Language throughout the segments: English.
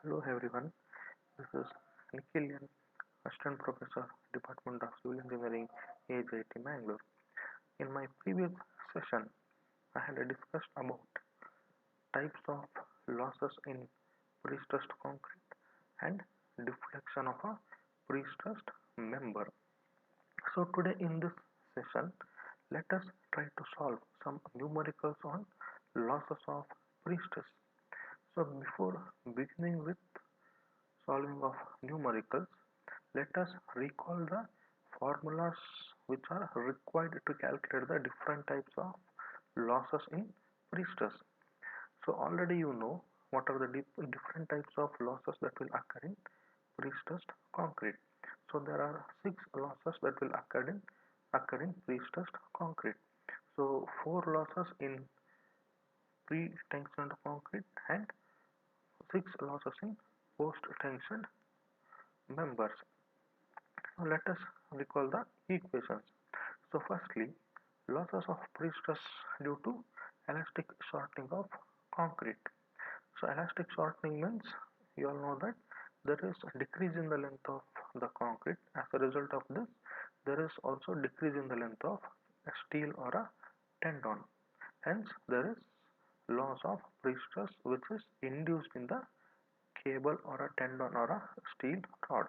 Hello everyone, this is Nikhil, Assistant Professor, Department of Civil Engineering, AJT Mangalore. In my previous session, I had discussed about types of losses in prestressed concrete and deflection of a prestressed member. So today in this session, let us try to solve some numericals on losses of prestress. So before beginning with solving of numericals, let us recall the formulas which are required to calculate the different types of losses in prestress. So already you know what are the different types of losses that will occur in prestressed concrete. So there are six losses that will occur in prestressed concrete. So four losses in pre-tensioned concrete and six losses in post-tensioned members. Now let us recall the equations. So firstly, losses of prestress due to elastic shortening of concrete. So elastic shortening means you all know that there is a decrease in the length of the concrete. As a result of this, there is also decrease in the length of a steel or a tendon. Hence, there is loss of prestress which is induced in the cable or a tendon or a steel rod.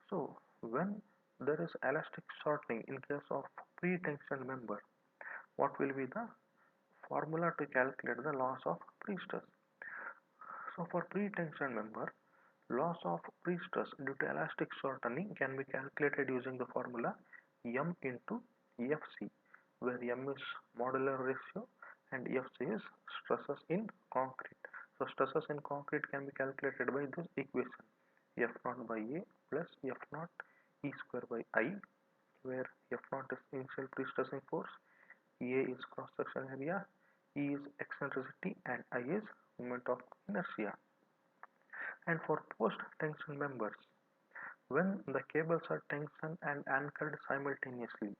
So when there is elastic shortening in case of pre-tensioned member, what will be the formula to calculate the loss of prestress? So for pre-tensioned member, loss of prestress due to elastic shortening can be calculated using the formula M into Fc, where M is modular ratio and Fc is stresses in concrete. So stresses in concrete can be calculated by this equation F naught by A plus F naught E square by I, where F naught is initial pre-stressing force, A is cross-section area, E is eccentricity and I is moment of inertia. And for post-tension members, when the cables are tensioned and anchored simultaneously,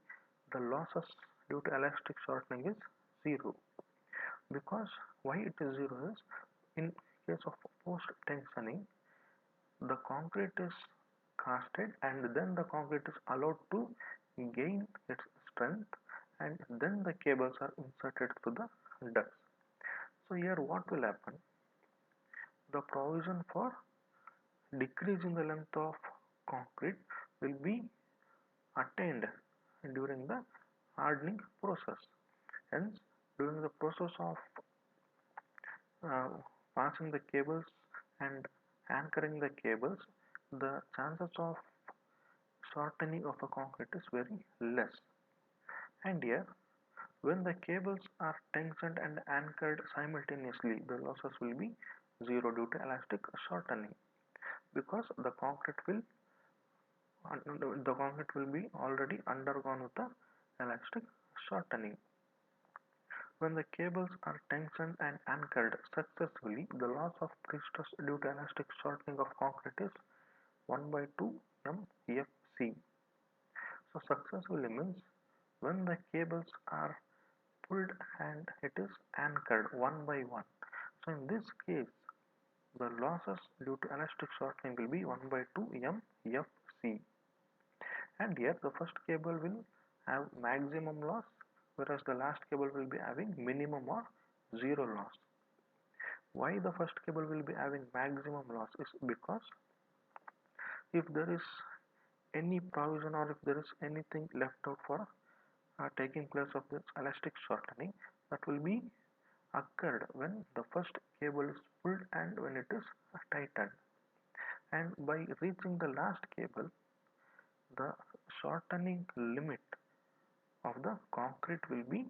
the losses due to elastic shortening is zero. Because why it is zero is, in case of post-tensioning, the concrete is casted and then the concrete is allowed to gain its strength, and then the cables are inserted through the ducts. So here what will happen? The provision for decrease in the length of concrete will be attained during the hardening process. Hence, during the process of uh, passing the cables and anchoring the cables, the chances of shortening of a concrete is very less. And here, when the cables are tensioned and anchored simultaneously, the losses will be zero due to elastic shortening, because the concrete will be already undergone with the elastic shortening. When the cables are tensioned and anchored successfully, the loss of prestress due to elastic shortening of concrete is 1 by 2 MFC. So successfully means when the cables are pulled and it is anchored one by one. So in this case, the losses due to elastic shortening will be 1 by 2 MFC. And here the first cable will have maximum loss, whereas the last cable will be having minimum or zero loss. Why the first cable will be having maximum loss is because if there is any provision or if there is anything left out for taking place of this elastic shortening, that will be occurred when the first cable is pulled and when it is tightened. And by reaching the last cable, the shortening limit of the concrete will be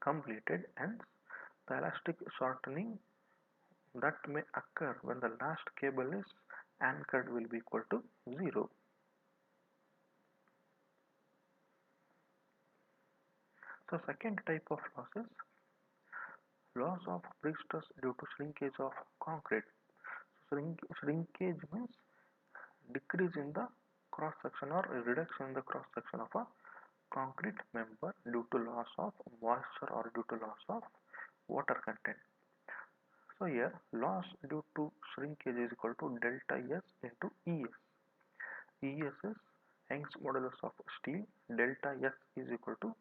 completed, hence the elastic shortening that may occur when the last cable is anchored will be equal to 0. So second type of loss is loss of prestress due to shrinkage of concrete. Shrinkage means decrease in the cross section or reduction in the cross section of a concrete member due to loss of moisture or due to loss of water content. So here loss due to shrinkage is equal to delta S into ES. ES is Young's modulus of steel. Delta S is equal to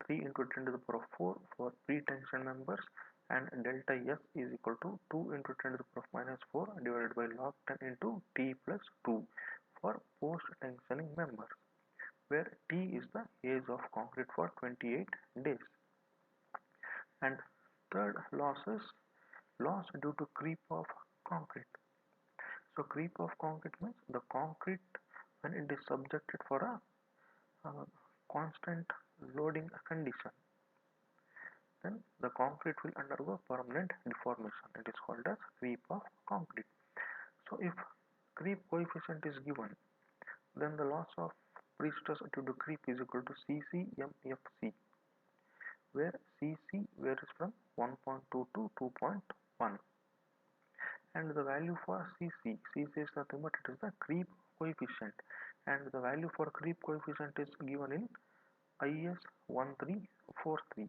3 into 10 to the power of 4 for pre-tension members, and delta S is equal to 2 into 10 to the power of minus 4 divided by log 10 into T plus 2 for post-tensioning members, where T is the age of concrete for 28 days. And third loss is loss due to creep of concrete. So creep of concrete means the concrete when it is subjected for a constant loading condition, then the concrete will undergo permanent deformation. It is called as creep of concrete. So if creep coefficient is given, then the loss of prestress due to creep is equal to CCMFC, where CC varies from 1.2 to 2.1, and the value for CC is nothing but it is the creep coefficient, and the value for creep coefficient is given in IS 1343.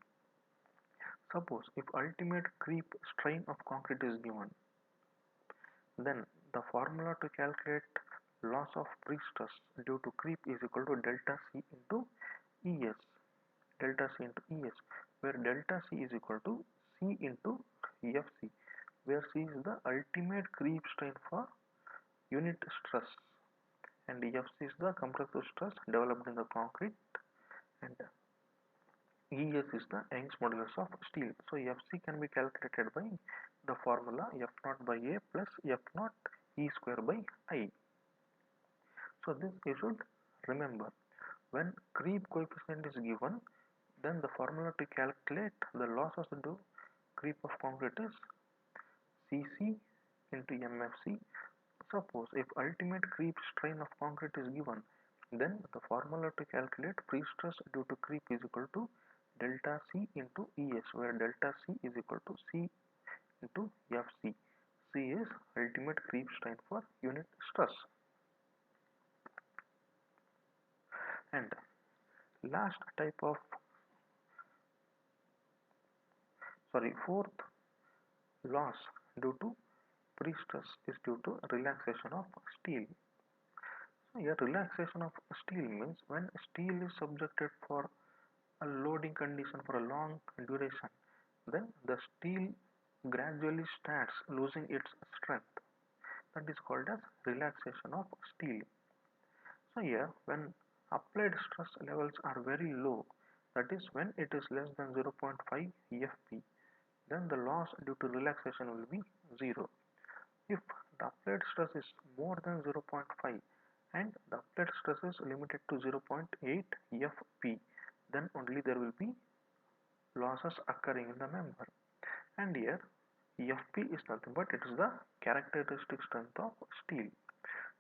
Suppose if ultimate creep strain of concrete is given, then the formula to calculate loss of prestress due to creep is equal to delta C into ES. Delta C into ES, where delta C is equal to C into FC, where C is the ultimate creep strain for unit stress, and FC is the compressive stress developed in the concrete, and ES is the Young's modulus of steel. So FC can be calculated by the formula F naught by A plus F naught E square by I. So this you should remember. When creep coefficient is given, then the formula to calculate the losses due to creep of concrete is CC into MFC. Suppose if ultimate creep strain of concrete is given, then the formula to calculate prestress due to creep is equal to delta C into ES, where delta C is equal to C into FC. C is ultimate creep strain for unit stress. And last type of fourth loss due to prestress is due to relaxation of steel. So here relaxation of steel means when steel is subjected for a loading condition for a long duration, then the steel gradually starts losing its strength. That is called as relaxation of steel. So here when applied stress levels are very low, that is when it is less than 0.5 FP, then the loss due to relaxation will be 0. If the applied stress is more than 0.5 and the applied stress is limited to 0.8 FP, then only there will be losses occurring in the member. And here FP is nothing but it is the characteristic strength of steel.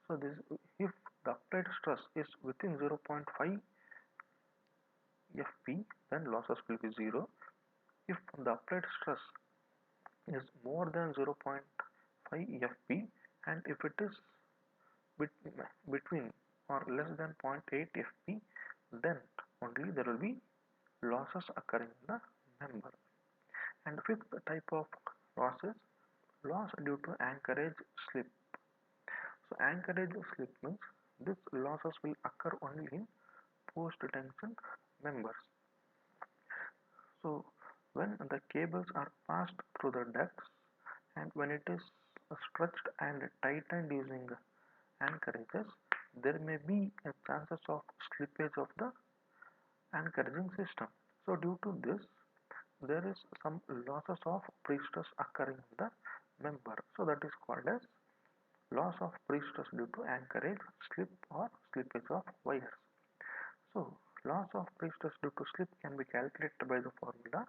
So this, if the applied stress is within 0.5 FP, then losses will be 0. If the applied stress is more than 0.5 FP and if it is between or less than 0.8 FP, then only there will be losses occurring in the member. And fifth type of loss is loss due to anchorage slip. So anchorage slip means this losses will occur only in post-tension members. So when the cables are passed through the ducts and when it is stretched and tightened using anchorages, there may be a chances of slippage of the anchoring system. So due to this, there is some losses of prestress occurring in the member. So that is called as loss of prestress due to anchorage, slip or slippage of wires. So loss of prestress due to slip can be calculated by the formula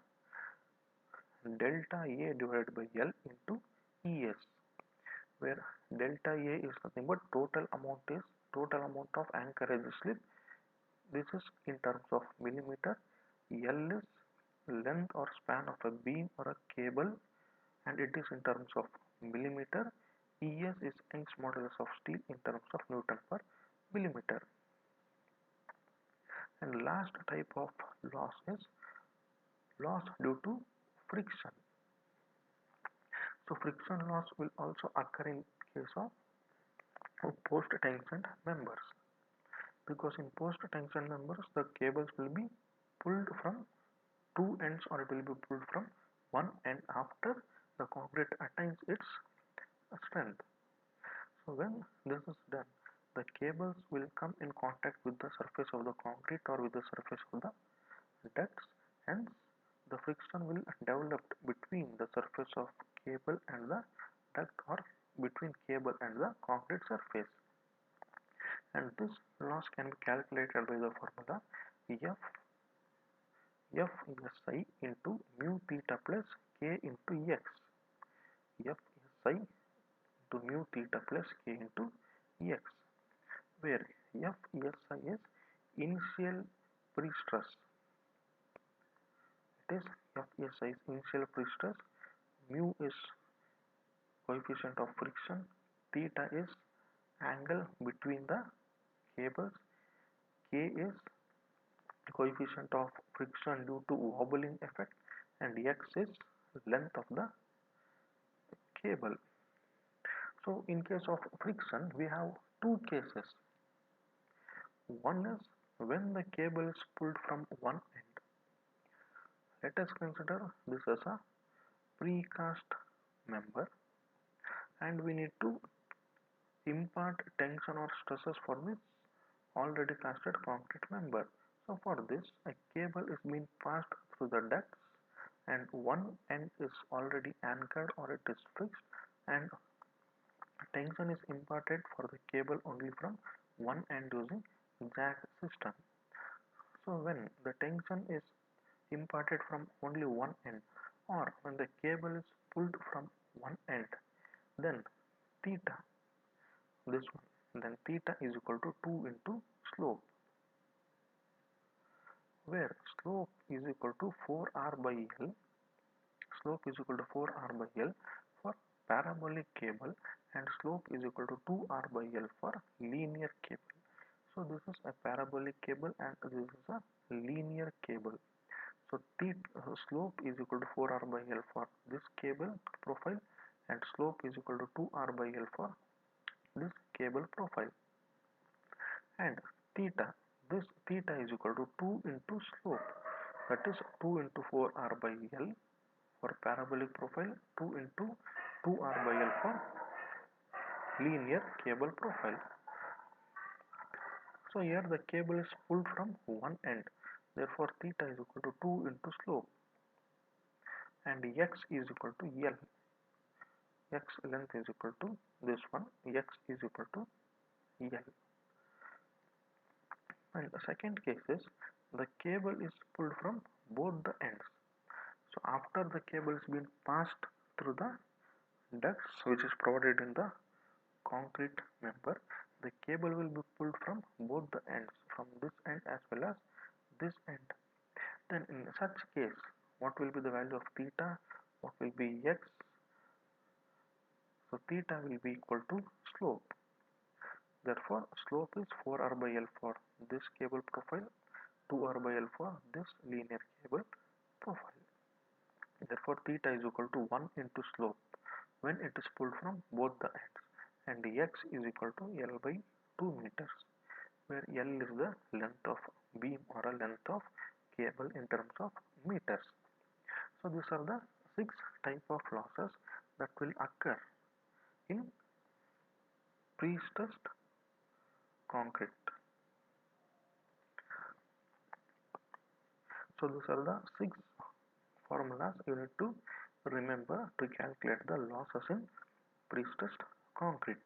delta A divided by L into ES, where delta A is nothing but total amount of anchorage slip. This is in terms of millimeter. L is length or span of a beam or a cable, and it is in terms of millimeter. ES is Young's modulus of steel in terms of Newton per millimeter. And last type of loss is loss due to friction. So friction loss will also occur in case of post-tensioned members, because in post-tension members the cables will be pulled from two ends, or it will be pulled from one end after the concrete attains its strength. So when this is done, the cables will come in contact with the surface of the concrete or with the surface of the ducts. Hence the friction will develop between the surface of cable and the duct, or between cable and the concrete surface, and this loss can be calculated by the formula F Fsi into mu theta plus k into x. Fsi into mu theta plus k into x, where Fsi is initial pre-stress. It is Fsi is initial pre-stress, mu is coefficient of friction, theta is angle between the cables, k is coefficient of friction due to wobbling effect, and x is length of the cable. So in case of friction we have two cases. One is when the cable is pulled from one end. Let us consider this as a precast member, and we need to impart tension or stresses for this already casted concrete member. So for this, a cable is being passed through the ducts, and one end is already anchored or it is fixed, and tension is imparted for the cable only from one end using jack system. So when the tension is imparted from only one end, or when the cable is pulled from one end, then theta, this one, then theta is equal to 2 into slope, where slope is equal to 4r by L. Slope is equal to 4r by L for parabolic cable, and slope is equal to 2r by L for linear cable. So this is a parabolic cable and this is a linear cable. So slope is equal to 4r by L for this cable profile, and slope is equal to 2r by L for this cable profile. And theta, this theta is equal to 2 into slope, that is 2 into 4r by L for parabolic profile, 2 into 2r by L for linear cable profile. So here the cable is pulled from one end, therefore theta is equal to 2 into slope, and x is equal to L. X length is equal to this one, x is equal to L. And the second case is the cable is pulled from both the ends. So after the cable is being passed through the ducts which is provided in the concrete member, the cable will be pulled from both the ends, from this end as well as this end. Then in such case, what will be the value of theta? What will be x? So theta will be equal to slope. Therefore slope is 4r by L for this cable profile, 2r by L for this linear cable profile. Therefore theta is equal to 1 into slope when it is pulled from both the ends, and x is equal to L by 2 meters, where L is the length of beam or a length of cable in terms of meters. So these are the 6 type of losses that will occur in pre-stressed concrete. So these are the 6 formulas you need to remember to calculate the losses in pre-stressed concrete.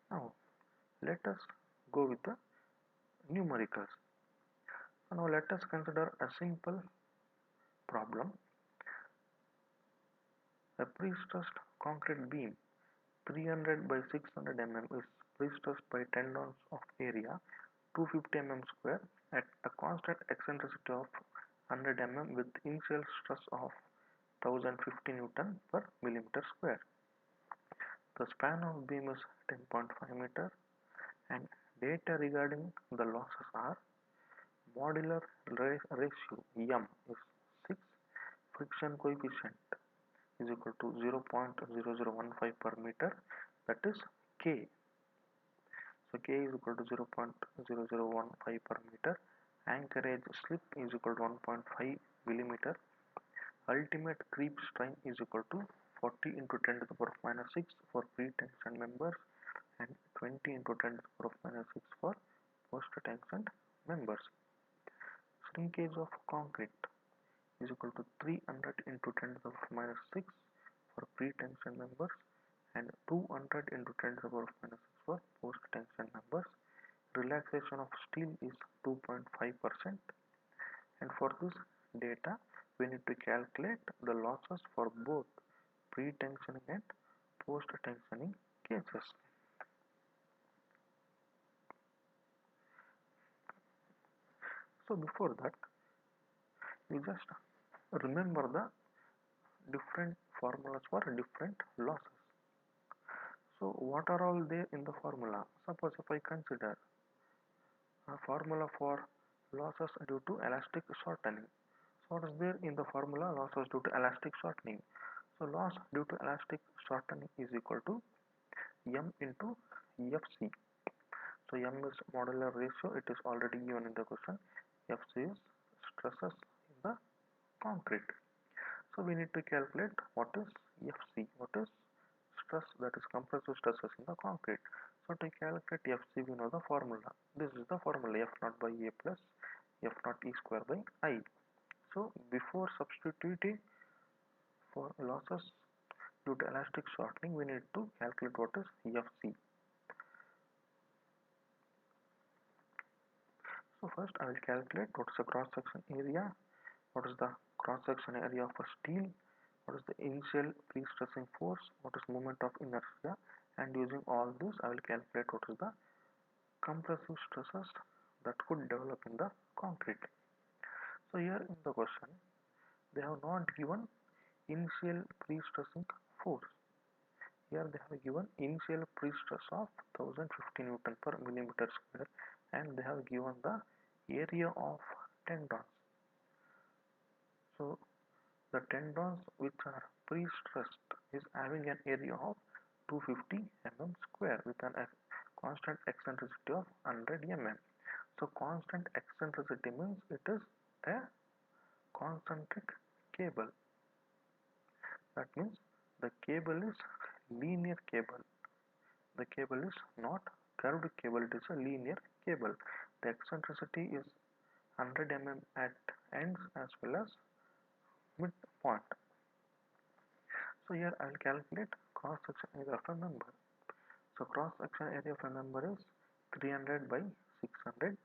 Now let us go with the numericals. Now let us consider a simple problem. A pre-stressed concrete beam 300 by 600 mm is pre-stressed by tendons of area 250 mm square at a constant eccentricity of 100 mm with initial stress of 1050 Newton per millimeter square. The span of beam is 10.5 meter, and data regarding the losses are Modular ratio M is 6. Friction coefficient is equal to 0.0015 per meter, that is K. So K is equal to 0.0015 per meter. Anchorage slip is equal to 1.5 millimeter. Ultimate creep strain is equal to 40 into 10 to the power of minus 6 for pre-tension members and 20 into 10 to the power of minus 6 for post-tension members. Shrinkage of concrete is equal to 300 into 10 to the power of minus 6 for pre-tension members and 200 into 10 to the power of minus 6 for post-tension members. Relaxation of steel is 2.5%, and for this data we need to calculate the losses for both pre-tensioning and post-tensioning cases. So before that, we just remember the different formulas for different losses. So what are all there in the formula? Suppose if I consider a formula for losses due to elastic shortening. So what is there in the formula? Losses due to elastic shortening. So loss due to elastic shortening is equal to M into Fc. So M is modular ratio, it is already given in the question. Fc is stresses in the concrete. So we need to calculate what is Fc, what is stress, that is compressive stresses in the concrete. So to calculate Fc we know the formula. This is the formula, F naught by A plus F naught E square by I. So before substituting for losses due to elastic shortening, we need to calculate what is Fc. So first I will calculate what is the cross section area, what is the cross section area of a steel, what is the initial pre-stressing force, what is moment of inertia, and using all this I will calculate what is the compressive stresses that could develop in the concrete. So here in the question they have not given initial pre-stressing force. Here they have given initial pre-stress of 1050 Newton per millimeter square, and they have given the area of tendons. So the tendons which are pre-stressed is having an area of 250 mm square with an constant eccentricity of 100 mm. So constant eccentricity means it is a concentric cable. That means the cable is linear cable. The cable is not curved cable, it is a linear cable. The eccentricity is 100 mm at ends as well as midpoint. So here I will calculate cross section area of a member. So cross section area of a member is 300 by 600.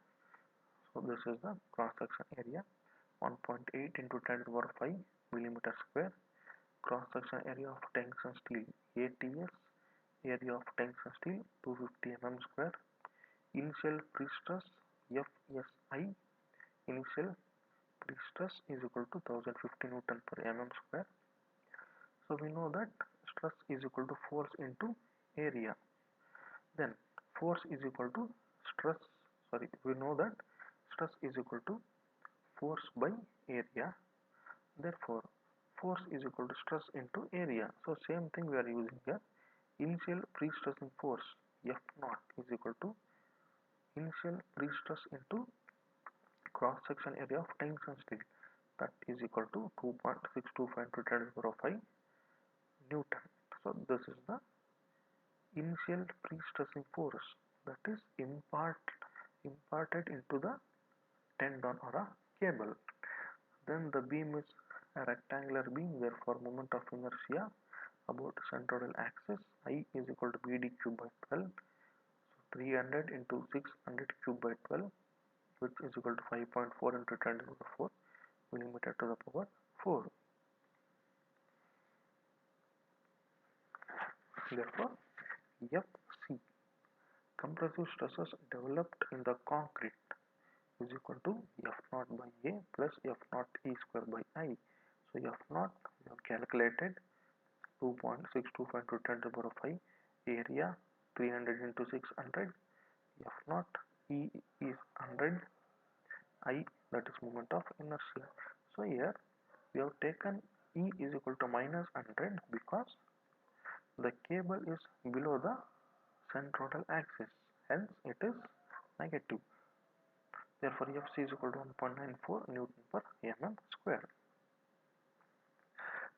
So this is the cross section area, 1.8 into 10 to the power 5 millimeter square. Cross section area of tension steel ATS, area of tension steel 250 mm square. Initial pre-stress FSI, initial pre-stress is equal to 1050 Newton per mm square. So we know that stress is equal to force into area. Then force is equal to stress, we know that stress is equal to force by area. Therefore force is equal to stress into area. So same thing we are using here. Initial pre-stressing force F naught is equal to initial pre-stress into cross section area of tension steel, that is equal to 2.625 into 10 to the power 5 Newton. So this is the initial pre-stressing force that is imparted into the tendon or a cable. Then the beam is a rectangular beam, therefore moment of inertia about centroidal axis I is equal to BD cube by 12. So 300 into 600 cube by 12, which is equal to 5.4 into 10 to the power 4 millimeter to the power 4. Therefore Fc, compressive stresses developed in the concrete, is equal to F naught by A plus F naught E square by I. So F naught we have calculated 2.625 into 10 to the power 5, area 300 into 600, F naught E is 100, I, that is moment of inertia. So here we have taken E is equal to minus 100 because the cable is below the centroidal axis, hence it is negative. Therefore Fc is equal to 1.94 Newton per mm square.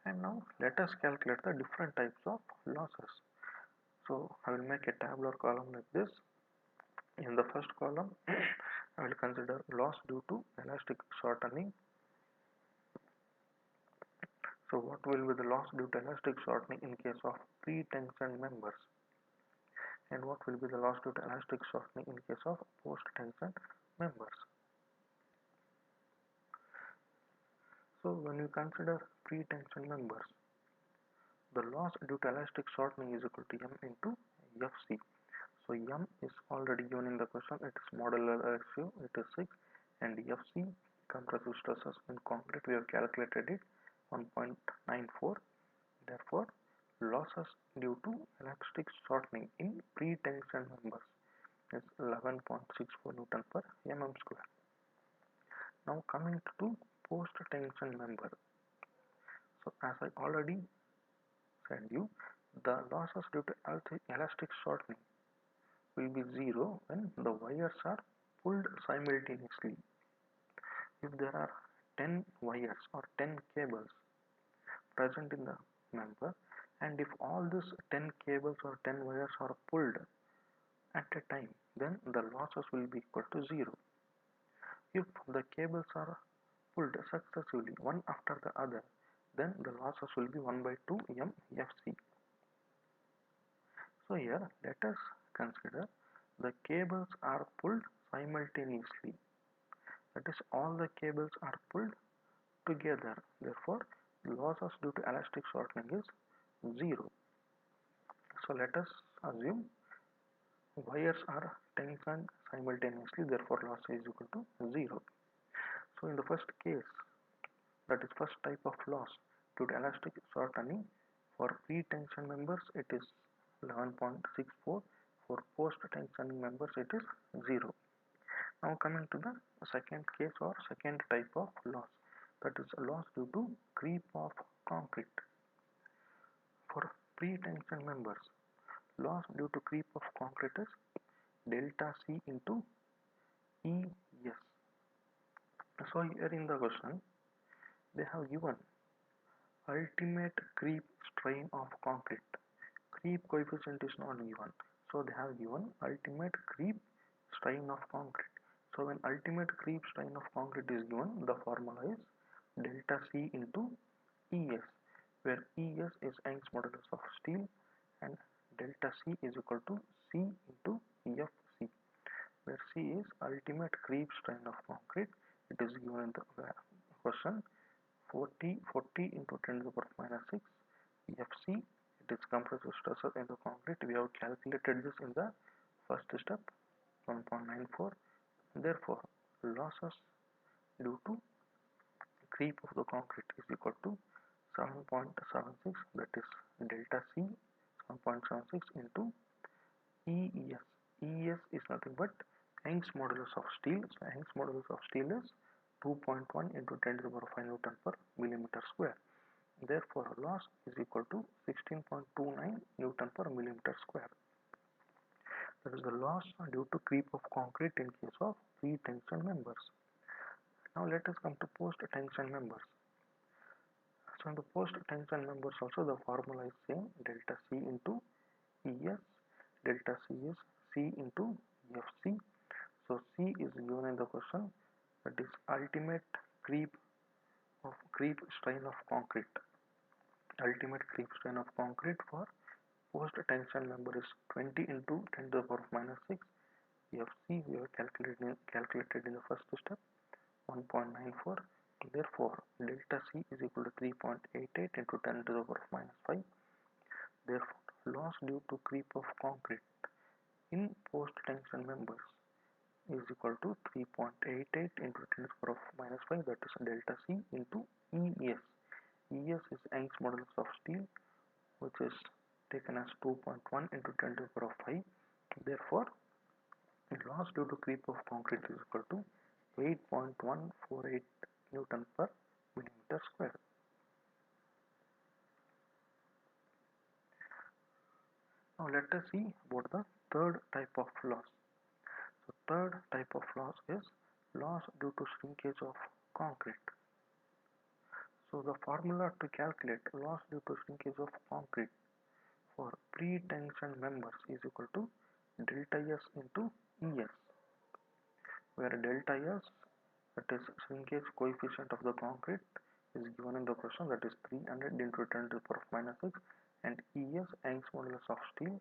And now let us calculate the different types of losses. So I will make a tabular column like this. In the first column I will consider loss due to elastic shortening. So what will be the loss due to elastic shortening in case of pre-tensioned members, and what will be the loss due to elastic shortening in case of post-tensioned members? So when you consider pre-tensioned members, the loss due to elastic shortening is equal to M into Fc. So M is already given in the question, it is modular ratio, it is 6, and Fc, compressive stresses in concrete, we have calculated it 1.94. Therefore losses due to elastic shortening in pre-tension members is 11.64 Newton per mm square. Now coming to post-tension member. So as I already said you, the losses due to elastic shortening will be zero when the wires are pulled simultaneously. If there are 10 wires or 10 cables present in the member, and if all these 10 cables or 10 wires are pulled at a time, then the losses will be equal to 0. If the cables are pulled successively one after the other, then the losses will be 1 by 2 MFC. So here let us consider the cables are pulled simultaneously. That is, all the cables are pulled together. Therefore losses due to elastic shortening is 0. So let us assume wires are tensioned simultaneously, therefore loss is equal to 0. So in the first case, that is first type of loss due to elastic shortening, for pre-tension members it is 11.64, for post-tension members it is 0. Now coming to the second case or second type of loss, that is loss due to creep of concrete. For pre-tension members, loss due to creep of concrete is delta C into ES. So here in the question they have given ultimate creep strain of concrete. Creep coefficient is not given, so they have given ultimate creep strain of concrete. So when ultimate creep strain of concrete is given, the formula is delta C into ES, where ES is Young's modulus of steel and delta C is equal to C into FC, where C is ultimate creep strain of concrete. It is given in the question 40 into 10 to the power minus 6 FC. It is compressive stresses in the concrete. We have calculated this in the first step 1.94. Therefore losses due to creep of the concrete is equal to 7.76, that is delta C 7.76 into ES. ES is nothing but Young's modulus of steel. So Young's modulus of steel is 2.1 into 10 to the power 5 Newton per millimeter square. Therefore loss is equal to 16.29 Newton per millimeter square. That is the loss due to creep of concrete in case of pre-tension members. Now let us come to post-tension members. So in the post-tension members also the formula is same, delta C into ES. Delta C is C into FC. So C is given in the question, that is ultimate creep strain of concrete. Ultimate creep strain of concrete for post-tension member is 20 into 10 to the power minus 6 FC. We have calculated in the first step 1.94. Therefore delta C is equal to 3.88 into 10 to the power minus 5. Therefore loss due to creep of concrete in post-tension members is equal to 3.88 into 10 to the power minus 5, that is delta C into ES. ES is Young's modulus of steel, which is taken as 2.1 into 10 to the power 5. Therefore loss due to creep of concrete is equal to 8.148 Newton per millimeter square. Now let us see about the third type of loss. So third type of loss is loss due to shrinkage of concrete. So the formula to calculate loss due to shrinkage of concrete for pre-tension members is equal to delta S into ES, where delta S, that is shrinkage coefficient of the concrete, is given in the question, that is 300 into 10 to the power of minus 6, and ES, Young's modulus of steel,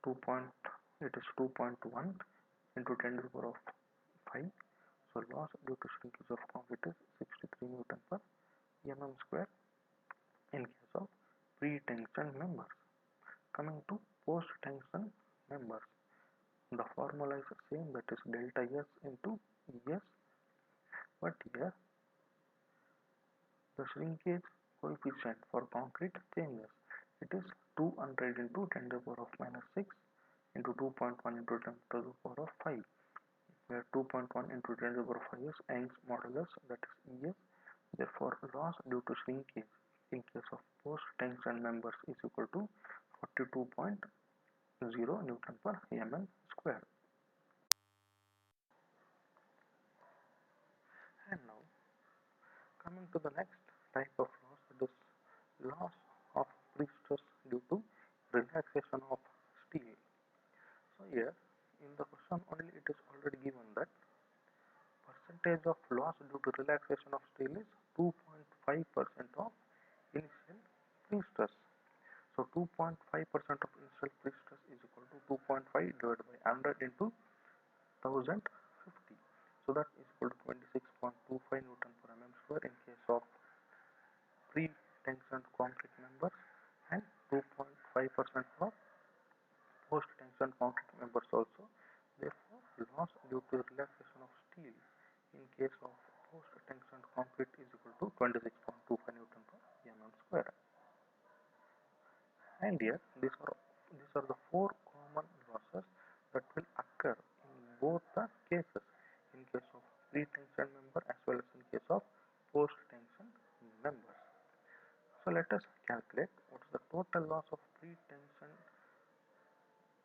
2. It is 2.1 into 10 to the power of 5. So loss due to shrinkage of concrete is 63 Newton per mm square in case of pre-tension members. Coming to post-tension members, the formula is same, that is delta S into ES, but here the shrinkage coefficient for concrete changes. It is 200 into 10 to the power of minus 6 into 2.1 into 10 to the power of 5, where 2.1 into 10 to the power of 5 is Young's modulus, that is ES. Therefore, loss due to shrinkage in case of post-tension members is equal to 42.0 Newton per mm square. And now, coming to the next type of loss, that is loss of prestress due to relaxation of steel. So here in the question only it is already given that percentage of loss due to relaxation of steel is 2.5% of initial prestress. So 2.5% of initial prestress is equal to 2.5 divided by 100 into 1050. So that is equal to 26.25 Newton per mm square in case of pre-tensioned concrete members, and 2.5% of post-tension concrete members also. Therefore, loss due to relaxation of steel in case of post-tension concrete is equal to 26.25 Newton per mm square. And here, these are the four common losses that will occur in both the cases, in case of pre-tension member as well as in case of post-tension members. So let us calculate what is the total loss of pre-tension,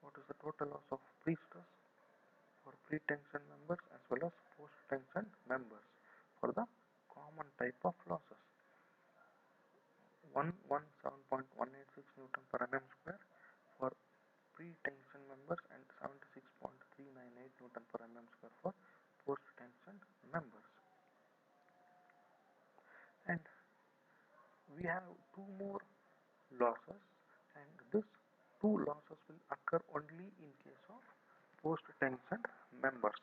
what is the total loss of pre-stress for pre-tension members as well as post-tension members for the common type of losses. 117.186 Newton per mm square for pre-tension members and 76.398 Newton per mm square for post-tension members. And we have two more losses, and this two losses will occur only in case of post-tension members.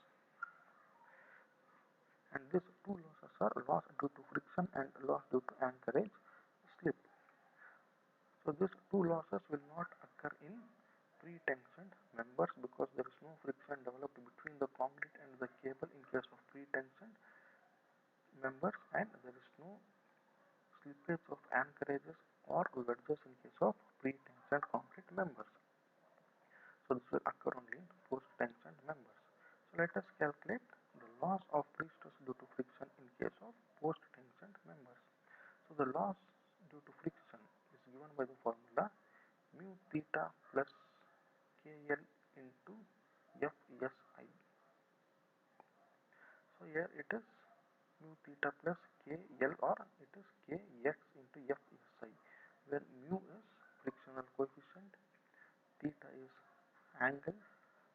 And these two losses are loss due to friction and loss due to anchorage slip. So these two losses will not occur in pre-tensioned members because there is no friction developed between the concrete and the cable in case of pre-tensioned members, and there is no slippage of anchorages or wedges in case of pre-tensioned concrete members. So this will occur only in post-tensioned members. So let us calculate the loss of prestress due to friction in case of post-tensioned members. So the loss due to friction is given by the formula mu theta plus KL into FSI. So here it is mu theta plus KL, or it is KX into FSI, where mu is frictional coefficient, theta is angle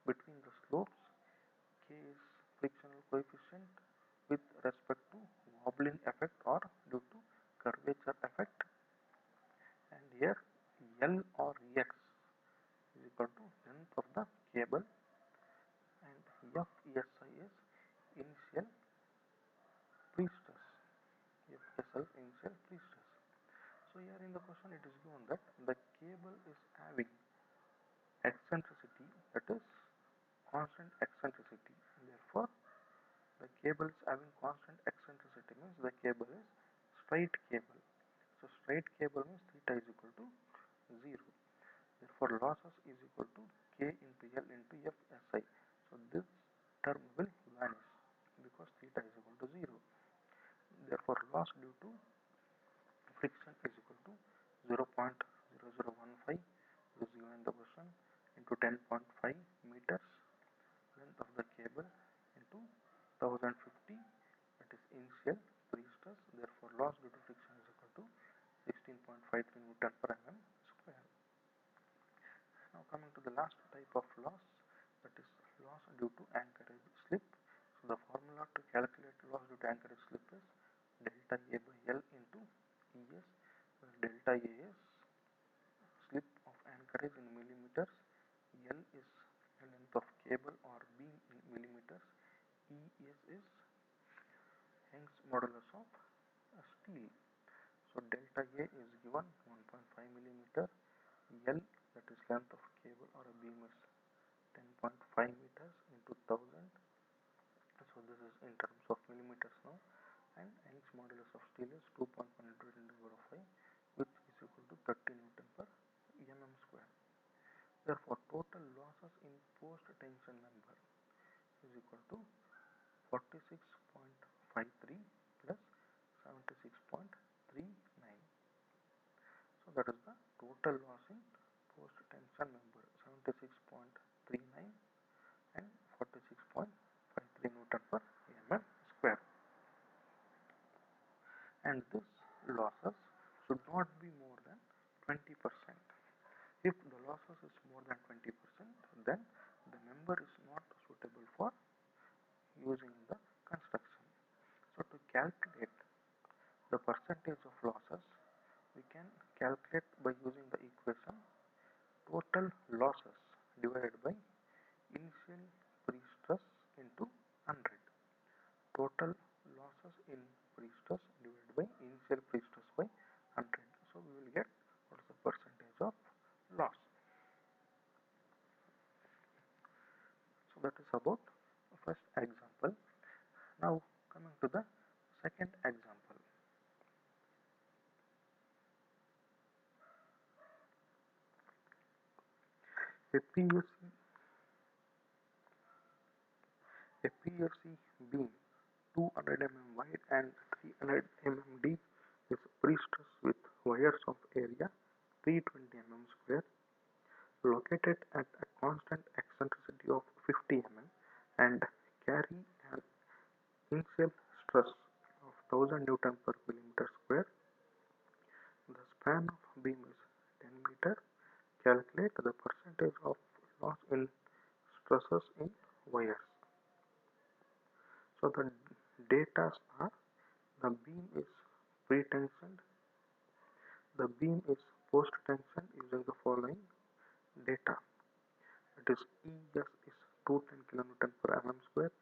between the slopes, K is frictional coefficient with respect to wobbling effect or due to curvature effect, and here L or X is equal to length of the cable, and FSI is initial prestress. FSI initial prestress. So here in the question it is given that the cable is having eccentricity, that is constant eccentricity. Therefore, the cable is having constant eccentricity means the cable is straight cable. So straight cable means theta is equal to 0. Therefore, losses is equal to K into L into FSI. So this term will vanish. loss due to friction is equal to 0.0015, which is given in the question, into 10.5 meters length of the cable into 1050, that is initial pre-stress. Therefore, loss due to friction is equal to 16.53 Newton per mm square. Now coming to the last type of loss, that is loss due to anchorage slip. So the formula to calculate loss due to anchorage slip is delta A by L into ES, where delta A is slip of anchorage in millimeters, L is length of cable or beam in millimeters, ES is Young's modulus of steel. So delta A is given 1.5 millimeter, L, that is length of cable or a beam, is 10.5 meters into 1000. So this is in terms of millimeters now, and Young's modulus of steel is 2.1 into 10 to the power of 5, which is equal to 30 Newton per mm square. Therefore, total losses in post-tension member is equal to 46.53 plus 76.39. So that is the total loss in post-tension member, 76.39 and 46.53 Newton per mm square. And this losses should not be more than 20%. If the losses is more than 20%, then the member is not suitable for using in the construction. So to calculate the percentage of losses, we can calculate by using the equation total losses divided by initial pre-stress into 100. Total losses in pre-stress divided by initial pre-stress by 100. So we will get what is the percentage of loss. So that is about the first example. Now coming to the second example. A PVC beam 200 mm wide and 300 mm deep is pre-stressed with wires of area 320 mm square located at a constant eccentricity of 50 mm and carry an initial stress of 1000 Newton per millimeter square. The span of beam is 10 meter. Calculate the percentage of loss in stresses in wires. So the data are: the beam is pre-tensioned, the beam is post-tension using the following data. It is ES is 210 kN per mm square,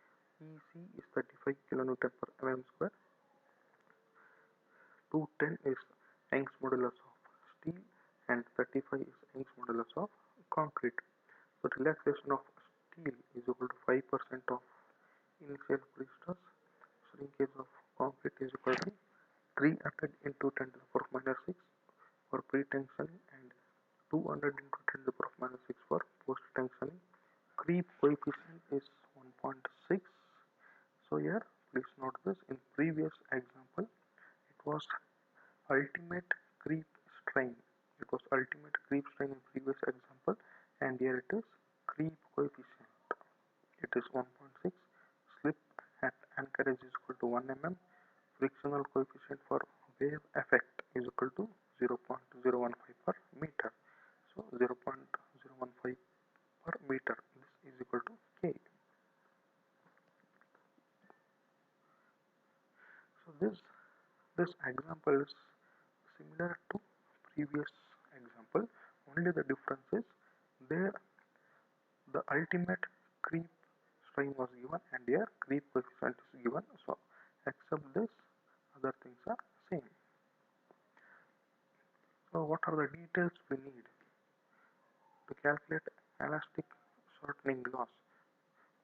EC is 35 kN per mm square, 210 is Young's modulus of steel and 35 is Young's modulus of concrete. So relaxation of steel is equal to 5% of initial pre-stress. Shrinkage of concrete is equal to 300 into 10 to the power of minus 6 for pre-tensioning and 200 into 10 to the power of minus 6 for post-tensioning. Creep coefficient is 1.6. So here please note this: in previous example it was ultimate creep strain. It was ultimate creep strain in previous example, and here it is creep coefficient. It is 1.6. Slip at anchorage is equal to 1 mm. Frictional coefficient for wave effect is equal to 0.015 per meter. So 0.015 per meter, this is equal to K. So this example is similar to previous example. Only the difference is there the ultimate creep strain was given and here creep coefficient is given. So except this, other things are same. So what are the details we need to calculate elastic shortening loss?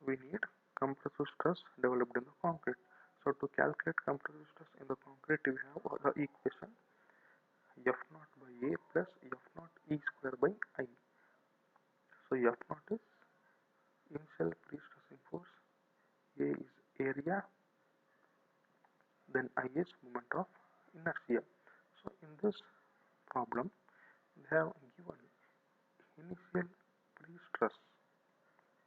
We need compressive stress developed in the concrete. So to calculate compressive stress in the concrete, we have the equation F naught by A plus F naught E square by I. So F naught is initial pre-stressing force, A is area, then I is moment of inertia. So in this problem they have given initial pre-stress.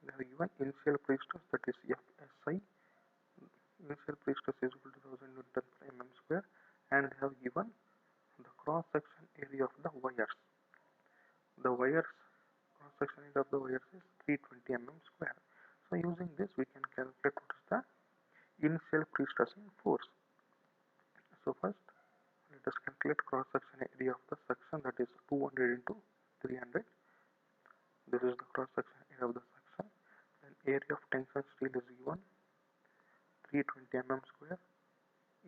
They have given initial pre-stress, that is FSI. Initial pre-stress is equal to 1000 Newton per mm square, and they have given the cross section area of the wires. The wires cross section area of the wires is 320 mm square. So using this we can calculate what is the initial pre-stressing force. So first let us calculate cross section area of the section, that is 200 into 300. This is the cross section area of the section. Then area of tension steel is given 320 mm square.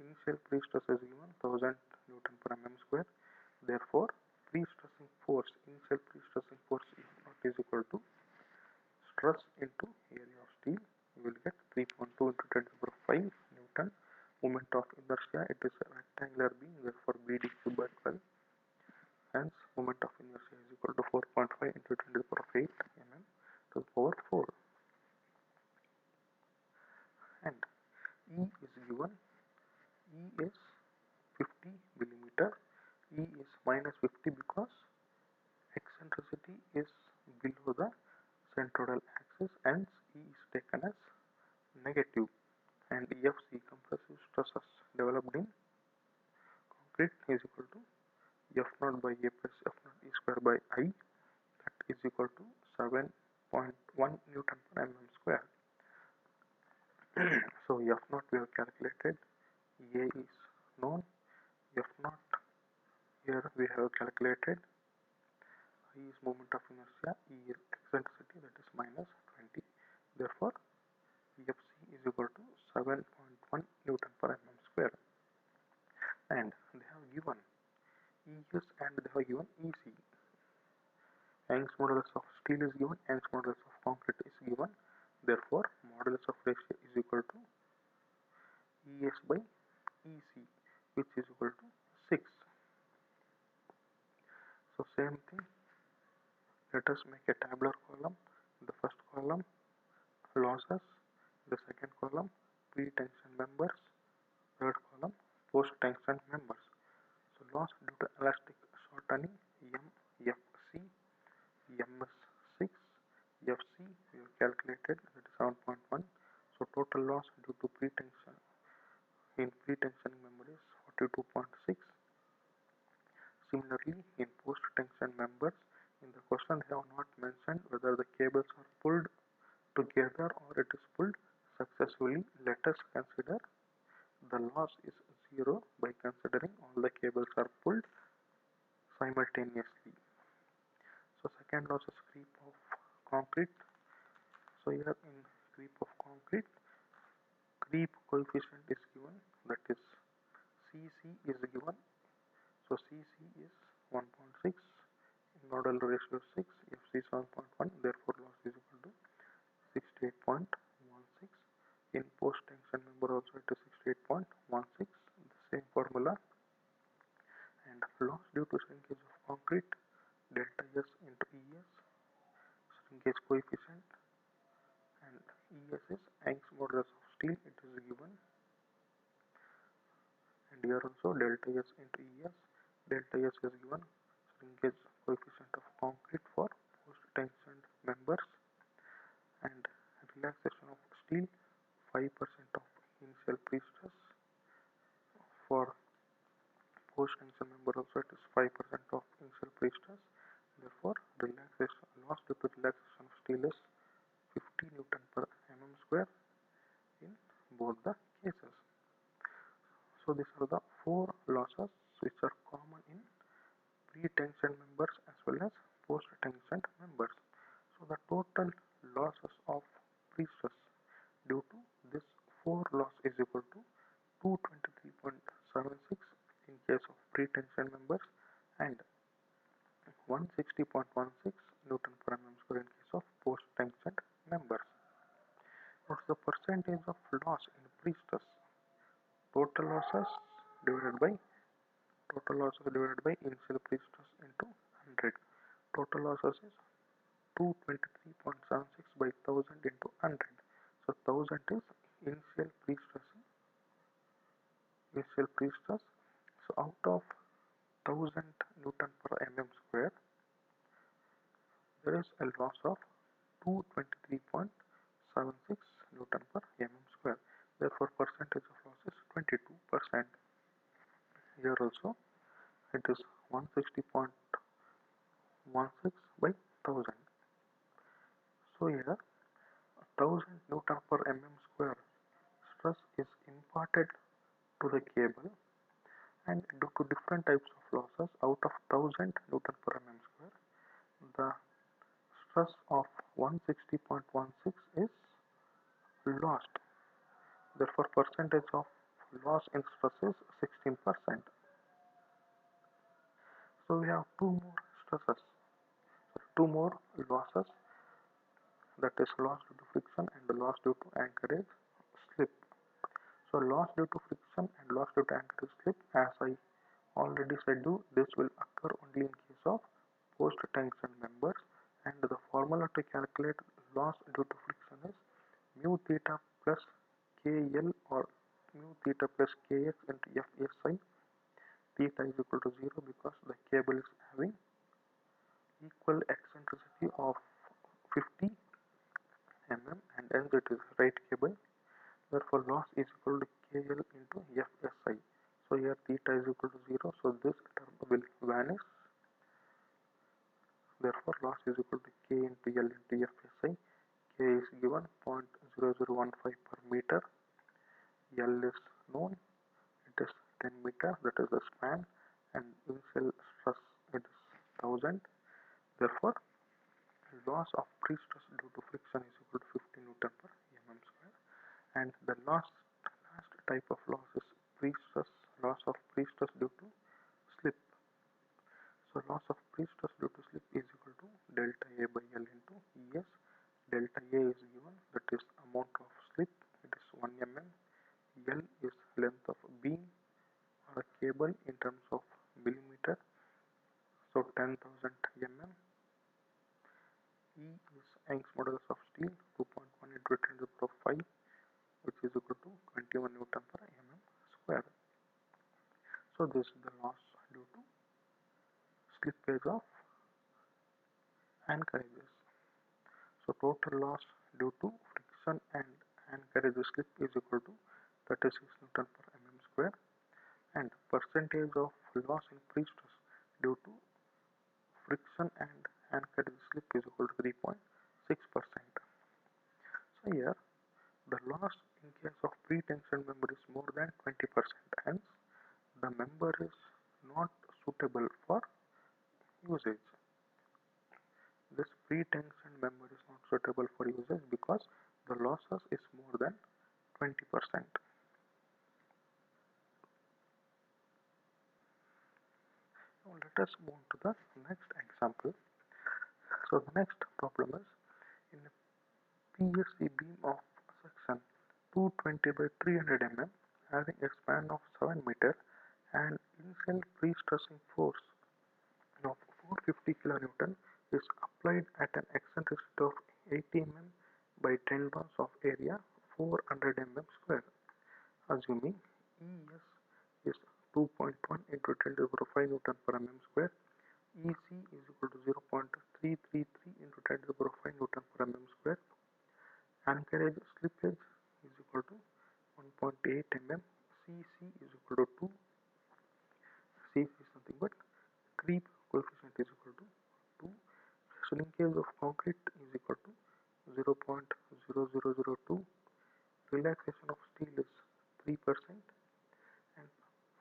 Initial pre-stress is given 1000 Newton per mm square. Therefore pre-stressing force, initial pre-stressing force is equal to stress into area of steel. You will get 3.2 into 10 to the power 5 Newton. Moment of inertia, it is a rectangular beam, therefore BD cube by 12. Hence moment of inertia is equal to 4.5 into 10 to the power 8 mm to the power 4. And E is given. E is 50 millimeter. E is minus 50 because eccentricity is below the centroidal axis, hence E is taken as negative. And FC, compressive stresses developed in concrete, is equal to F naught by A plus F naught E square by I, that is equal to 7.1 Newton per mm square. So F naught we have calculated, A is known, F naught here we have calculated, I is moment of inertia, E is eccentricity, that is minus 20. Therefore FC is equal to 7.1 Newton per mm square. And they have given ES and they have given EC. Young's modulus of steel is given, Young's modulus of concrete is given. Therefore modulus of ratio is equal to ES by EC, which is equal to 6. So same thing, let us make a tabular column. The first column losses, the second column pre-tension members, third column post-tension members. So loss due to elastic shortening, MFC, MS6, FC we have calculated, that is 7.1. So total loss due to pre-tension in pre-tension member is 42.6. Similarly, in post-tension members, in the question they have not mentioned whether the cables are pulled together or it is pulled successfully. Let us consider the loss is 0 by considering all the cables are pulled simultaneously. So second loss is creep of concrete. So here in creep of concrete, creep coefficient is given, that is CC is given. So CC is 1.6, nodal ratio 6, FC is 1.1, therefore loss is equal to 68.16. In post tension member also it is 68.16, the same formula. And loss due to shrinkage of concrete, delta S into ES, shrinkage coefficient, and ES is Young's modulus of steel, it is given. And here also delta S into ES, delta S is given, shrinkage coefficient of concrete for post tensioned members, and relaxation of steel 5% of initial pre-stress. For post tension member also it is 5% of initial pre-stress. Therefore relaxation, loss due to relaxation of steel is 50 Newton per mm square in both the cases. So these are the 4 losses which are common in pre-tension members as well as post-tension members. So the total losses of pre-stress due to this 4 loss is equal to 223.76 in case of pre-tension members and 160.16 Newton per mm square in case of post-tension members. What's the percentage of loss in pre-stress? Total losses divided by initial pre-stress into 100. Total losses is 223.76 by 1000 into 100. So 1000 is initial pre-stress initial prestress. So out of 1000 Newton per mm square, there is a loss of 223.76 Newton per mm square. Therefore, percentage of loss is 22%. Here also it is 160.16 by 1000. So here 1000 Newton per mm square stress is imparted to the cable, and due to different types of losses, out of 1000 Newton per mm square, the stress of 160.16 is lost. Therefore, percentage of loss in stress is 16%. So we have two more losses, that is loss due to friction and loss due to anchorage slip. So loss due to friction and loss due to anchorage slip, as I already said you, this will occur only in case of post-tension members, and the formula to calculate loss due to friction is mu theta plus KL or mu theta plus KX into FSI. Theta is equal to 0 because the cable is having equal eccentricity of 50 mm and hence it is right cable. Therefore, loss is equal to KL into FSI. So here theta is equal to 0, so this term will vanish. Therefore, loss is equal to K into L into FSI. K is given 0.0015 per meter. L is known, it is 10 meter, that is the span, and initial stress it is 1000. Therefore, loss of pre-stress due to friction is equal to 50 Newton per mm square. And the last type of loss is pre-stress, loss of pre-stress due to slip. So loss of pre-stress due to slip is equal to delta A by L into ES. Delta A is given, that is amount of slip, it is 1 mm. L is length of beam or a cable in terms of millimeter, so 10,000 mm. E is Young's modulus of steel, 2.1 into 10 to the power of 5, which is equal to 21 Newton per mm square. So this is the loss due to slippage of anchorages. So total loss due to friction and anchorage slip is equal to 36 Newton per mm square, and percentage of loss in pre-stress due to friction and anchorage slip is equal to 3.6%. So here the loss in case of pre-tension member is more than 20%, hence the member is not suitable for usage. This pre-tension member is not suitable for usage because the losses is more than 20%. Now let us move to the next example. So the next problem is in a PSC beam of section 220 by 300 mm having a span of 7 meter and initial pre-stressing force of 450 kN is applied at an eccentricity of 80 mm by tendons of area 400 mm square. Assuming ES is 2.1 into 10 to the power 5 Newton per mm square, EC is equal to 0.333 into 10 to the power 5 Newton per mm square, anchorage slippage is equal to 1.8 mm, CC is equal to 2, CC is nothing but creep coefficient is equal to 2, shrinkage of concrete is equal to 0.0002, relaxation of steel is 3%, and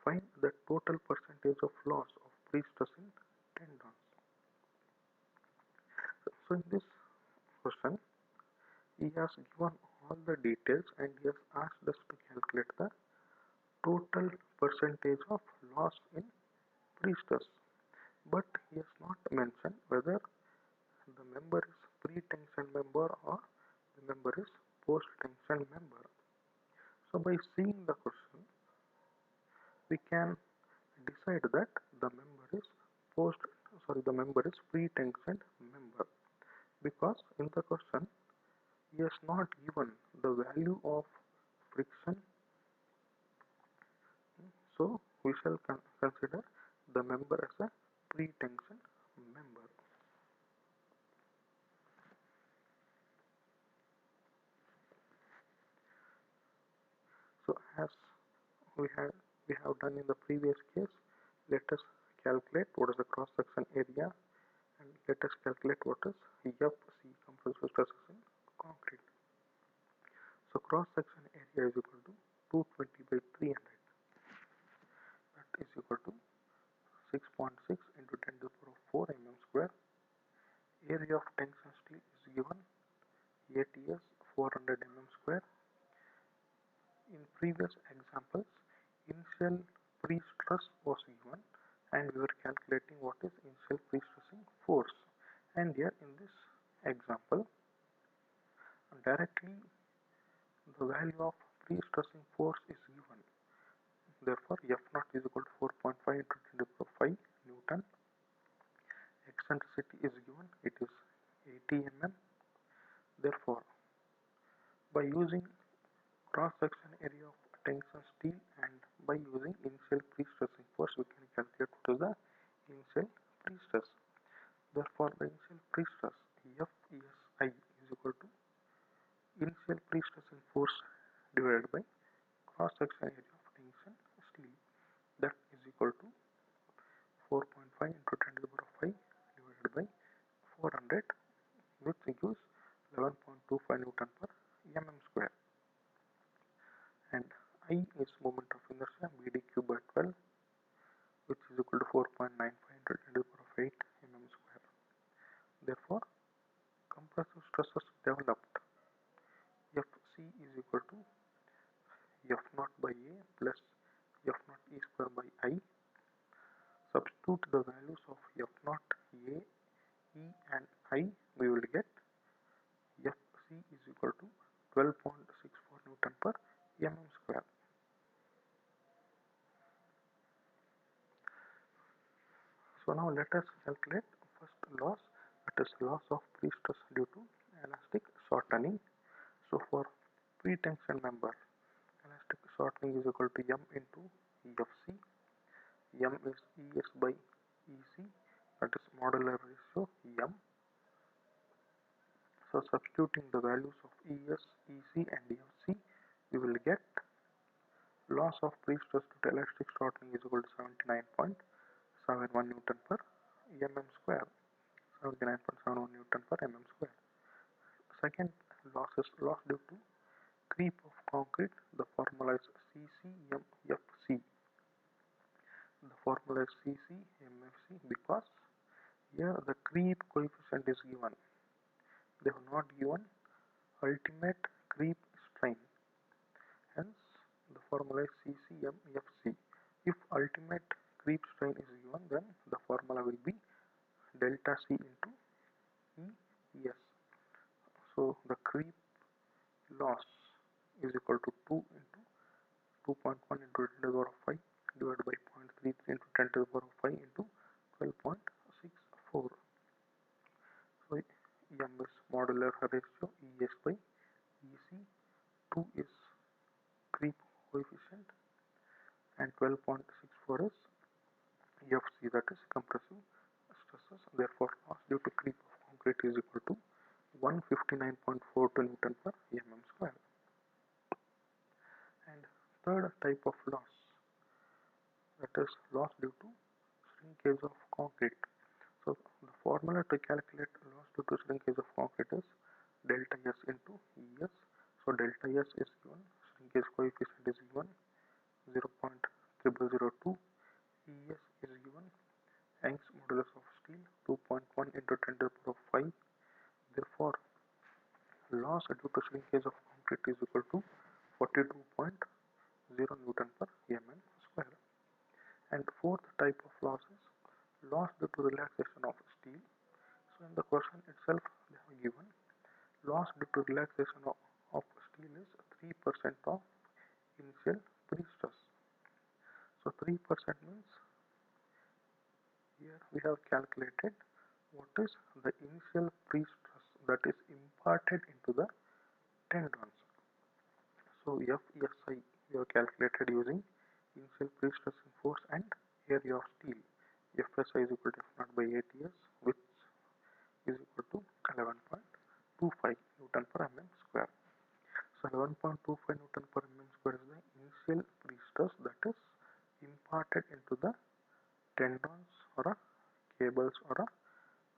find the total percentage of loss of pre-stress in tendons. So in this question, he has given all the details and he has asked us to calculate the total percentage of loss in pre-stress, but he has not mentioned whether the member is pre-tension member or the member is post-tension member. So by seeing the question, we can decide that the member is the member is pre-tensioned member, because in the question he has not given the value of friction So we shall consider the member as a pre-tension member. So as we have done in the previous case, let us calculate what is the cross section area, and let us calculate what is FC, compressive stresses in concrete. So cross section area is equal to 220 by 300, that is equal to 6.6 into 10 to the power of 4 mm square. Area of tension steel is given ATS 400 mm square. In previous examples, initial pre-stress was given and we were calculating what is initial pre-stressing force. And here in this example, directly the value of pre-stressing force is given. Therefore, F naught is equal to 4.5 into 10 to the power 5 Newton. Eccentricity is given, it is 80 mm. Therefore, by using cross-section area of tension steel and by using initial pre-stressing force, we can calculate what is the initial pre-stress. Therefore, the initial pre-stress FESI is equal to initial pre-stressing force divided by cross-section area of tension steel, that is equal to 4.5 into 10 to the power 5 divided by 400, which gives 11.25 Newton per mm square. And I is moment of inertia, BD cube by 12, which is equal to 4.95 into 10 to the power of 8 mm square. Therefore, compressive stresses developed, Fc is equal to F naught by A plus F naught E square by I. Substitute the values of F naught, A, E and I, we will get Fc is equal to 12.64 Newton per mm square. So now let us calculate first loss, that is loss of pre-stress due to elastic shortening. So for pre-tension member, elastic shortening is equal to M into Fc. M is Es by Ec, that is modular ratio M. So substituting the values of Es, Ec and Fc, we will get loss of pre-stress due to elastic shortening is equal to 79.71 Newton per mm square. 79.71 Newton per mm square. Second loss is loss due to creep of concrete. The formula is CCMFC. The formula is CCMFC because here the creep coefficient is given. They have not given ultimate creep strain. Hence, the formula is CCMFC. If ultimate creep strain is given, then the formula will be delta C into ES. So the creep loss is equal to 2 into 2.1 into 10 to the power of 5 divided by 0.33 into 10 to the power of 5 into 12.64. So M is modular ratio ES by EC, 2 is creep coefficient and 12.64 is FC, that is compressive stresses. Therefore, loss due to creep of concrete is equal to 159.42 Newton per mm square. And third type of loss, that is loss due to shrinkage of concrete. So the formula to calculate loss due to shrinkage of concrete is delta S into ES. So delta S is given, shrinkage coefficient is given 0.0002, ES is given, Young's modulus of steel 2.1 into 10 to the power of 5. Therefore, loss due to shrinkage of concrete is equal to 42.0 Newton per mm square. And fourth type of loss is loss due to relaxation of steel. So in the question itself they have given loss due to relaxation of steel is 3% of initial pre-stress. So 3% means here we have calculated what is the initial pre-stress that is imparted into the tendons. So FSI we have calculated using initial pre-stressing force and area of steel. FSI is equal to F naught by ATS, which is equal to 11.25 Newton per mm square. So 11.25 Newton per mm square is the initial pre-stress that is imparted into the tendons or a cables or a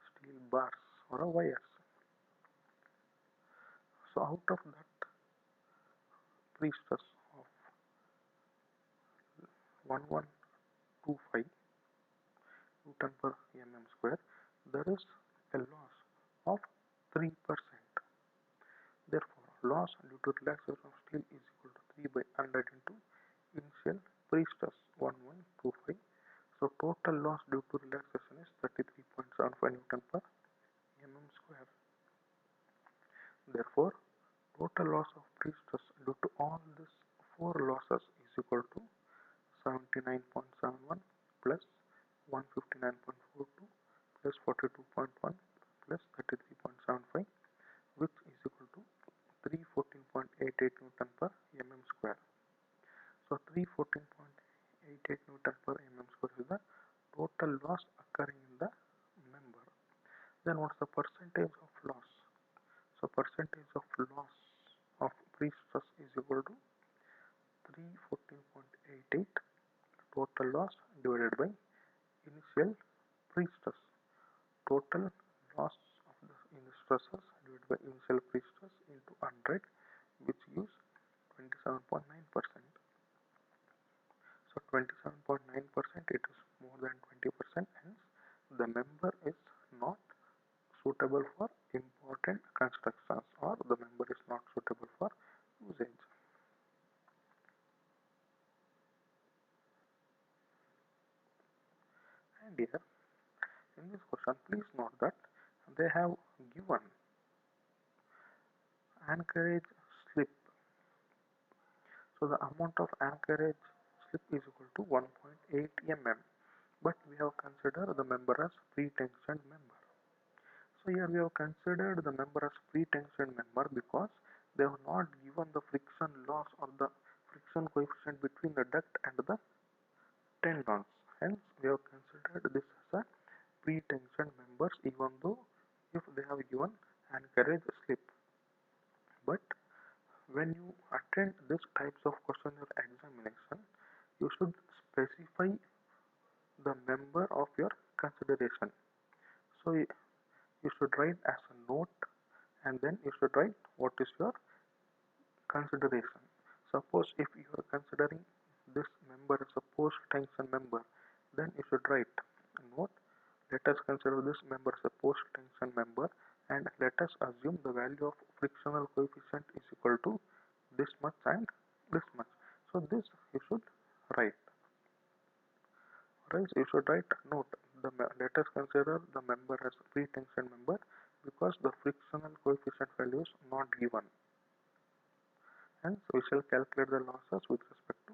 steel bars or a wires. So out of that pre-stress of 1125 Newton per mm square, there is a loss of 3%. Therefore, loss due to relaxation of steel is equal to 3 by 100 into initial pre-stress 1125. So total loss due to relaxation is 33.75 Newton per mm square. Therefore, total loss of pre-stress due to all these four losses is equal to 79.71 plus 159.42 plus 42.1 plus 33.75, which is equal to 314.88 Newton per mm square. So 314.88 Newton per mm square is the total loss occurring in the member. Then what's the percentage of loss? So percentage of loss of pre-stress is equal to 314.88 total loss divided by initial pre-stress. Total loss of the stresses divided by initial pre-stress into 100, which gives 27.9%. So 27.9%, it is more than 20%, hence the member is not suitable for important constructions, or the member is not suitable for usage. And here in this question, please note that they have given anchorage slip. So the amount of anchorage slip is equal to 1.8 mm, but we have considered the member as pre-tensioned member. So here we have considered the member as pre-tensioned member because they have not given the friction loss or the friction coefficient between the duct and the tendons. Hence we have considered this as a pre-tensioned members, even though if they have given anchorage slip. But when you attend this types of question or examination, you should specify the member of your consideration. So you should write as a note, and then you should write what is your consideration. Suppose if you are considering this member as a post tension member, then you should write a note. Let us consider this member as a post tension member, and let us assume the value of frictional coefficient is equal to this much and this much. So this you should write. Right? You should write note. Let us consider the member as pre-tension member because the frictional coefficient value is not given. Hence, we shall calculate the losses with respect to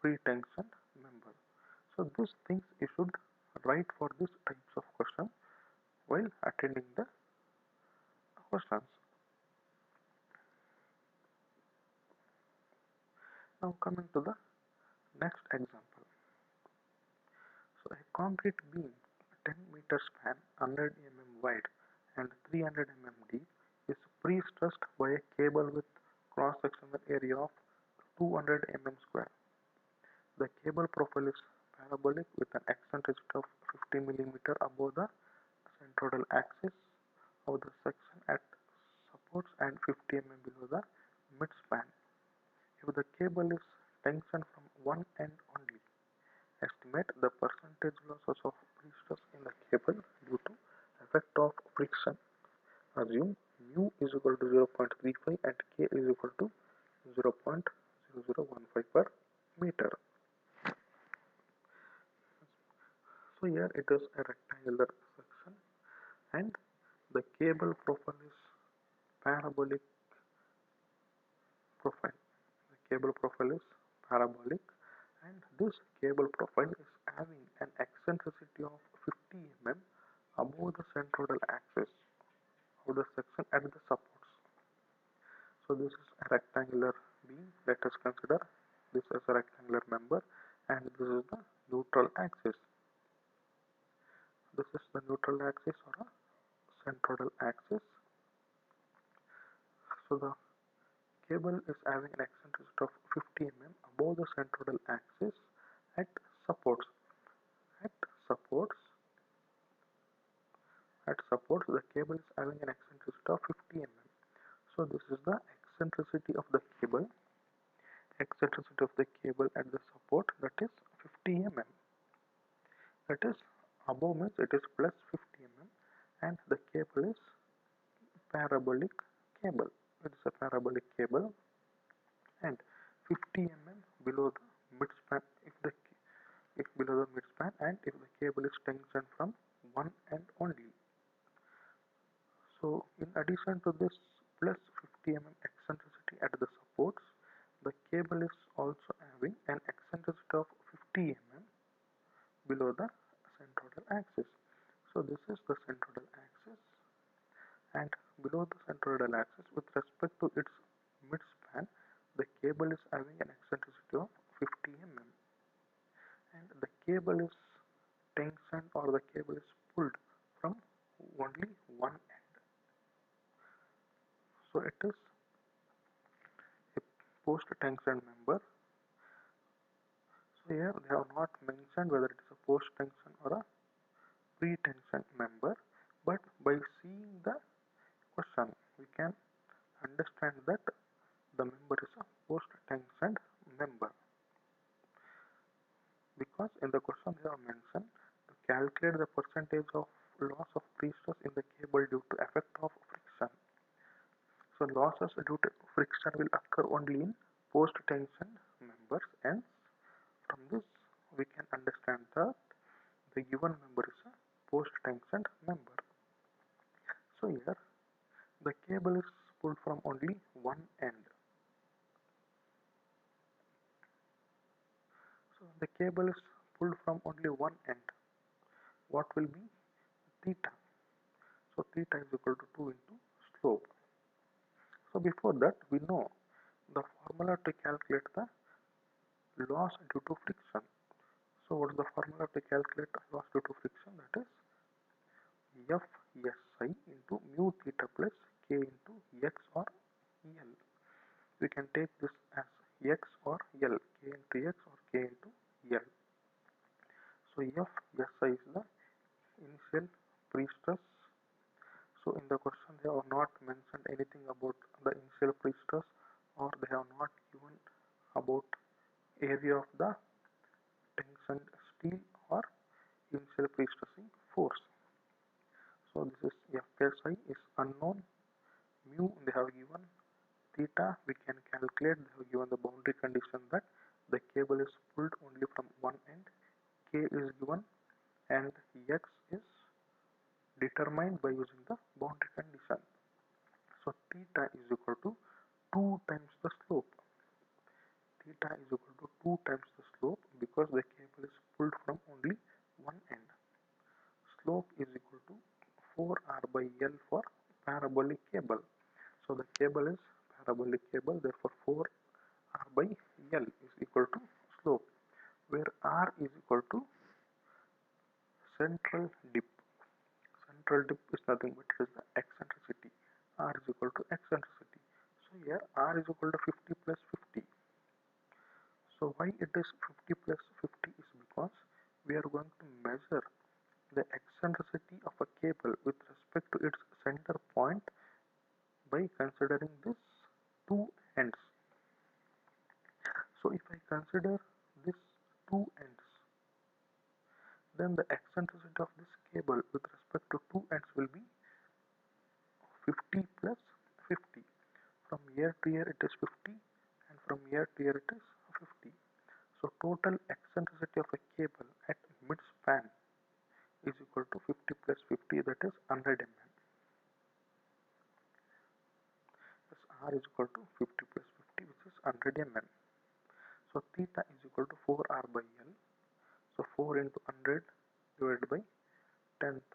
pre-tension member. So these things you should write for these types of questions while attending the questions. Now coming to the next example. So a concrete beam 10 meter span, 100 mm wide and 300 mm deep is pre-stressed by a cable with cross-sectional area of 200 mm square. The cable profile is parabolic with an eccentricity of 50 mm above the centroidal axis of the section at supports and 50 mm below the midspan. If the cable is tensioned from one end only, estimate the percentage losses of pre-stress in the cable due to effect of friction. Assume mu is equal to 0.35 and k is equal to 0.0015 per meter. So here it is a rectangular section and the cable profile is parabolic profile. The cable profile is parabolic, and this cable profile is having an eccentricity of 50 mm above the centroidal axis of the section at the supports. So this is a rectangular beam. Let us consider this as a rectangular member, and this is the neutral axis. This is the neutral axis or a centroidal axis. So the cable is having an eccentricity of 50 mm above the centroidal axis at supports. At supports, the cable is having an eccentricity of 50 mm. So this is the eccentricity of the cable. Eccentricity of the cable at the support, that is 50 mm. That is above means it is plus 50 mm, and the cable is parabolic cable. It is a parabolic cable, and 50 mm below the midspan if below the midspan, and if the cable is tensioned from one end only. So in addition to this plus 50 mm eccentricity at the supports, the cable is also having an eccentricity of 50 mm below the centroidal axis. So this is the centroidal axis, and below the centroidal axis with respect to its midspan, the cable is having an eccentricity of 50 mm, and the cable is tensioned or the cable is pulled from only one end. So it is a post-tension member. So here they have not mentioned whether it is a post-tension or a pre-tension member, but by seeing the question we can understand that the member is a post-tensioned member, because in the question they have mentioned to calculate the percentage of loss of prestress in the cable due to effect of friction. So losses due to friction will occur only in post-tension members, and from this we can understand that the given member is a post-tensioned member. So here the cable is pulled from only one end. So the cable is pulled from only one end. What will be theta? So theta is equal to 2 into slope. So before that we know the formula to calculate the loss due to friction. So what is the formula to calculate loss due to friction? That is Fsi into mu theta plus k into x or L. We can take this as x or L, k into x or k into L. So Fsi is the initial pre-stress. So in the question they have not mentioned anything about the initial pre-stress, or they have not given about area of the tensioned steel or initial pre-stressing force. So this is Fsi is unknown, mu they have given, theta we can calculate, they have given the boundary condition that the cable is pulled only from one end, k is given, and x is determined by using the boundary condition. So theta is equal to 2 times the slope. Theta is equal to 2 times the slope because the cable is pulled from only one end. Slope is equal to 4r by L for parabolic cable. So the cable is parabolic cable, therefore 4r by L is equal to slope, where r is equal to central dip. Central dip is nothing but it is the eccentricity. R is equal to eccentricity. So here R is equal to 50 plus 50. So why it is 50 plus 50 is because we are going to measure the eccentricity of a cable with respect to its center point by considering these two ends. So if I consider these two ends, then the eccentricity of this cable with respect to two ends will be 50 plus 50. From here to here it is 50, and from here to here it is 50. So total eccentricity of a cable at midspan is equal to 50 plus 50, that is 100 mm. Thus R is equal to 50 plus 50, which is 100 mm. So theta is equal to 4R by L. So 4 into 100 divided by 10,000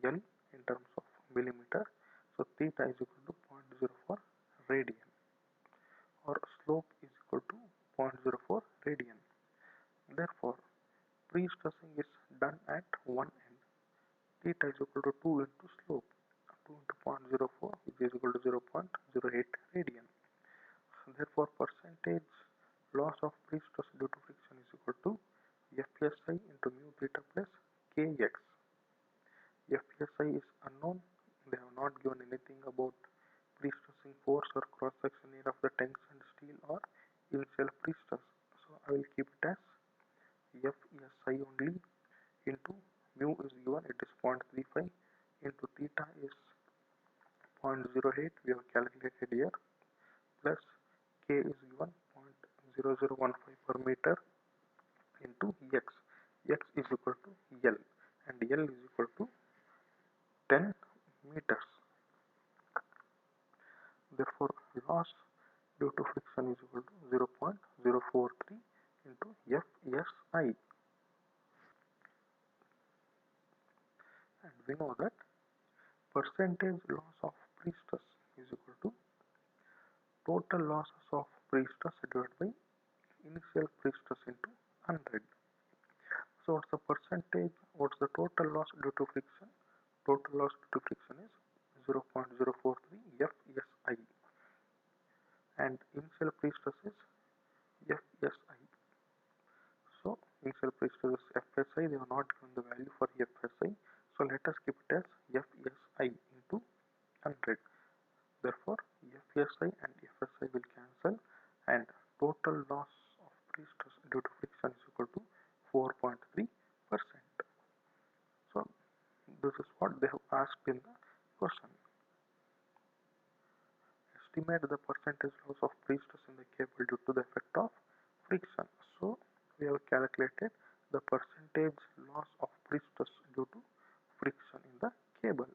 L in terms of millimeter. So theta is equal to 0.04 radian, or slope is equal to 0.04 radian. Therefore, pre-stressing is done at one end. Theta is equal to 2 into slope. 2 into 0.04 which is equal to 0.08 radian. Therefore, percentage loss of pre-stress due to friction is equal to Fsi into mu theta plus Kx. Fsi is unknown. They have not given anything about pre-stressing force or cross-section area of the tensioned steel or initial pre-stress. So I will keep it as Fsi only into mu is given, it is 0.35 into theta is 0.08 we have calculated here, plus K is given 0.0015 per meter into X. X is equal to L and L is equal to 10 meters. Therefore, loss due to friction is equal to 0.043 into Fsi. And we know that percentage loss of pre-stress is equal to total losses of pre-stress divided by initial pre-stress into 100. So what's the percentage, what's the total loss due to friction? Total loss due to friction is 0.043 Fsi and initial pre-stress is Fsi. So initial pre-stress is Fsi, they have not given the value for Fsi. So let us keep it as Fsi into 100. Therefore, Fsi and Fsi will cancel and total loss of pre-stress due to friction is equal to 4.3%. So this is what they have asked in the question. Estimate the percentage loss of pre-stress in the cable due to the effect of friction. So we have calculated the percentage loss of pre-stress due to friction in the cable.